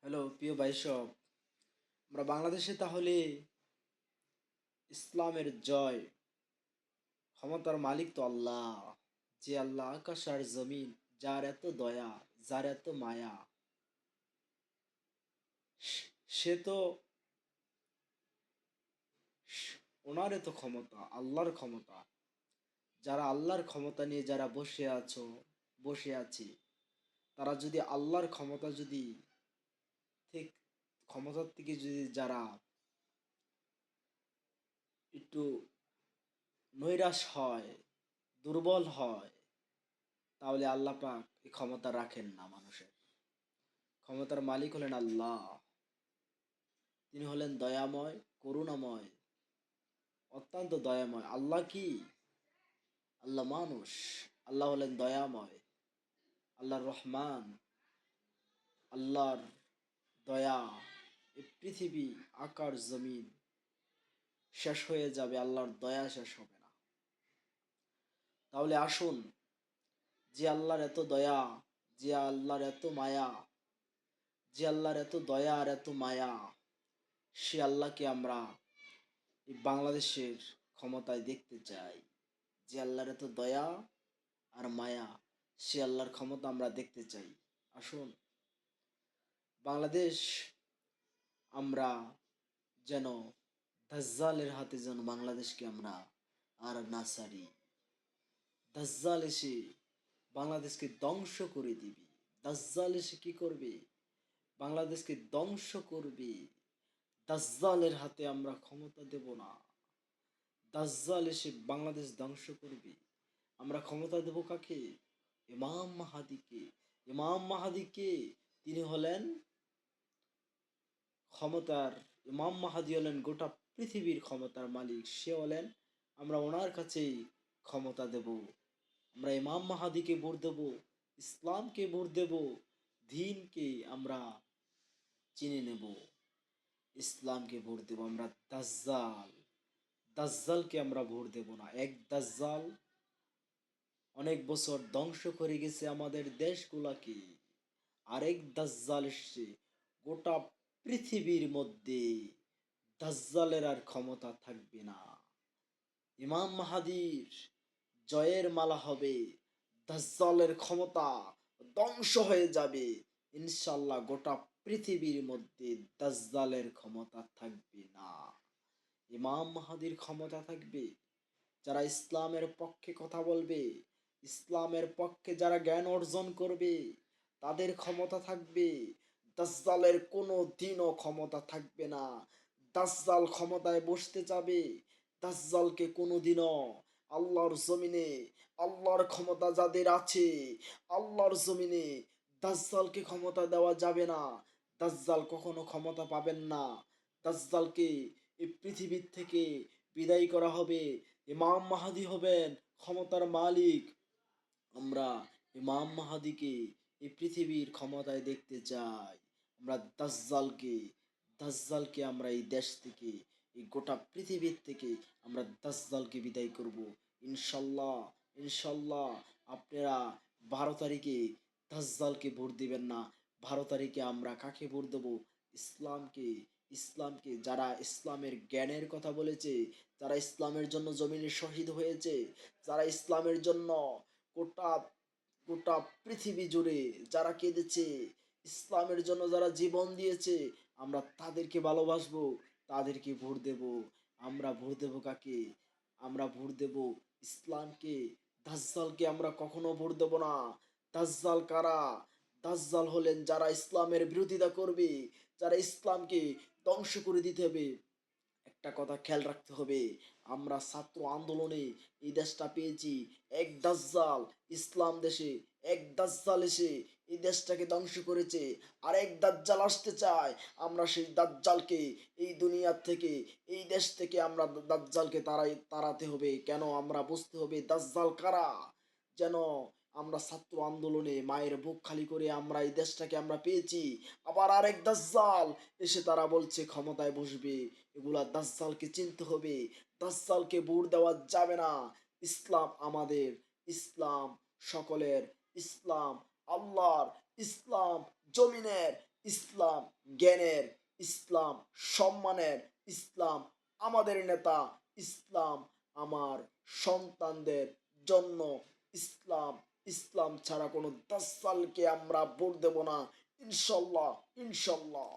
Hello প্রিয় ভাই সব, আমরা বাংলাদেশে তাহলে ইসলামের জয়। ক্ষমতার মালিক তো আল্লাহ, যে আল্লাহ আকাশ আর জমিন, যার এত দয়া, যার এত মায়া। সে তো ওনার এত ক্ষমতা, আল্লাহর ক্ষমতা। যারা আল্লাহর ক্ষমতা নিয়ে যারা বসে আছি, তারা যদি আল্লাহর ক্ষমতা যদি ঠিক ক্ষমতার থেকে যদি যারা একটু নৈরাশ হয়, দুর্বল হয়, তাহলে আল্লাহ পাক এই ক্ষমতা রাখেন না মানুষের। ক্ষমতার মালিক হলেন আল্লাহ। তিনি হলেন দয়াময়, করুণাময়, অত্যন্ত দয়াময়। আল্লাহ কি? আল্লাহ মানুষ। আল্লাহ হলেন দয়াময়, আল্লাহর রহমান, আল্লাহর দয়া। এই পৃথিবী, আকাশ জমিন শেষ হয়ে যাবে, আল্লাহর দয়া শেষ হবে না। তাহলে আসুন, যে আল্লাহর এত দয়া, যে আল্লাহর এত মায়া, যে আল্লাহর এত দয়া আর এত মায়া, সে আল্লাহকে আমরা এই বাংলাদেশের ক্ষমতায় দেখতে চাই। যে আল্লাহর এত দয়া আর মায়া, সে আল্লাহর ক্ষমতা আমরা দেখতে চাই। আসুন, বাংলাদেশ আমরা যেন দাজ্জালের হাতে যেন বাংলাদেশকে আমরা আর না ছাড়ি। দাজ্জাল এসে বাংলাদেশকে ধ্বংস করে দিবে। দাজ্জাল এসে কি করবে? বাংলাদেশকে ধ্বংস করবে। দাজ্জালের হাতে আমরা ক্ষমতা দেব না। দাজ্জাল এসে বাংলাদেশ ধ্বংস করবে। আমরা ক্ষমতা দেব কাকে? ইমাম মাহাদিকে। ইমাম মাহাদিকে, তিনি হলেন ক্ষমতার, ইমাম মাহাদি হলেন গোটা পৃথিবীর ক্ষমতার মালিক। সে হলেন, আমরা ওনার কাছেই ক্ষমতা দেব। আমরা ইমাম মাহাদিকে ভোট দেব, ইসলামকে ভোট দেব, দ্বীনকে আমরা চিনে নেব, ইসলামকে ভোট দেব। আমরা দাজ্জালকে আমরা ভোট দেব না। এক দাজ্জাল অনেক বছর ধ্বংস করে গেছে আমাদের দেশগুলাকে। আরেক দাজ্জাল এসছে, গোটা পৃথিবীর মধ্যে দাজ্জালের আর ক্ষমতা থাকবে না। ইমাম মাহাদির জয়ের মালা হবে, দাজ্জালের ক্ষমতা ধ্বংস হয়ে যাবে। ইনশাল্লাহ গোটা পৃথিবীর মধ্যে দাজ্জালের ক্ষমতা থাকবে না, ইমাম মাহাদির ক্ষমতা থাকবে। যারা ইসলামের পক্ষে কথা বলবে, ইসলামের পক্ষে যারা জ্ঞান অর্জন করবে, তাদের ক্ষমতা থাকবে। দাজ্জালের কোনো দিনও ক্ষমতা থাকবে না। দাজ্জাল ক্ষমতায় বসতে যাবে, দাজ্জালকে কোনো দিনও আল্লাহর জমিনে, আল্লাহর ক্ষমতা যাদের আছে, আল্লাহর জমিনে দাজ্জালকে ক্ষমতা দেওয়া যাবে না। দাজ্জাল কখনো ক্ষমতা পাবেন না। দাজ্জালকে এই পৃথিবীর থেকে বিদায় করা হবে। ইমাম মাহাদি হবেন ক্ষমতার মালিক। আমরা ইমাম মাহাদিকে এই পৃথিবীর ক্ষমতায় দেখতে চাই। আমরা দাজ্জালকে আমরা এই দেশ থেকে, এই গোটা পৃথিবীর থেকে আমরা দাজ্জালকে বিদায় করব। ইনশাল্লাহ, ইনশাল্লাহ। আপনারা 12 তারিখে দাজ্জালকে ভোট দিবেন না। 12 তারিখে আমরা কাকে ভোট দেব? ইসলামকে। ইসলামকে। যারা ইসলামের জ্ঞানের কথা বলেছে, যারা ইসলামের জন্য জমিনে শহীদ হয়েছে, যারা ইসলামের জন্য গোটা গোটা পৃথিবী জুড়ে যারা কেঁদেছে, ইসলামের জন্য যারা জীবন দিয়েছে, আমরা তাদেরকে ভালোবাসবো, তাদেরকে ভোট দেব। আমরা ভোট দেব কাকে? আমরা ভোট দেব ইসলামকে। দাজ্জালকে আমরা কখনো ভোট দেব না। দাজ্জাল কারা? দাজ্জাল হলেন যারা ইসলামের বিরোধিতা করবে, যারা ইসলামকে ধ্বংস করে দিতে হবে। একটা কথা খেয়াল রাখতে হবে, আমরা ছাত্র আন্দোলনে এই দেশটা পেয়েছি। এক দাজ্জাল ইসলাম দেশে, এক দাজ্জাল এসে এই দেশটাকে ধ্বংস করেছে। আর এক দাজ্জাল আসতে চায়, আমরা সেই দাজ্জালকে এই দুনিয়ার থেকে, এই দেশ থেকে আমরা দাজ্জালকে তাড়াতে হবে। কেন? আমরা বুঝতে হবে দাজ্জাল কারা। যেন আমরা ছাত্র আন্দোলনে মায়ের বুক খালি করে আমরা এই দেশটাকে আমরা পেয়েছি। আবার আরেক দাজ্জাল এসে তারা বলছে ক্ষমতায় বসবে। এগুলা দাজ্জালকে চিনতে হবে। দাজ্জালকে ভোট দেওয়া যাবে না। ইসলাম আমাদের, ইসলাম সকলের, ইসলাম আল্লাহর, ইসলাম জমিনের, ইসলাম জ্ঞানের, ইসলাম সম্মানের, ইসলাম আমাদের নেতা, ইসলাম আমার সন্তানদের জন্য, ইসলাম, ইসলাম ছাড়া কোনো দাজ্জালকে আমরা ভোট দেব না, ইনশাল্লাহ, ইনশাল্লাহ।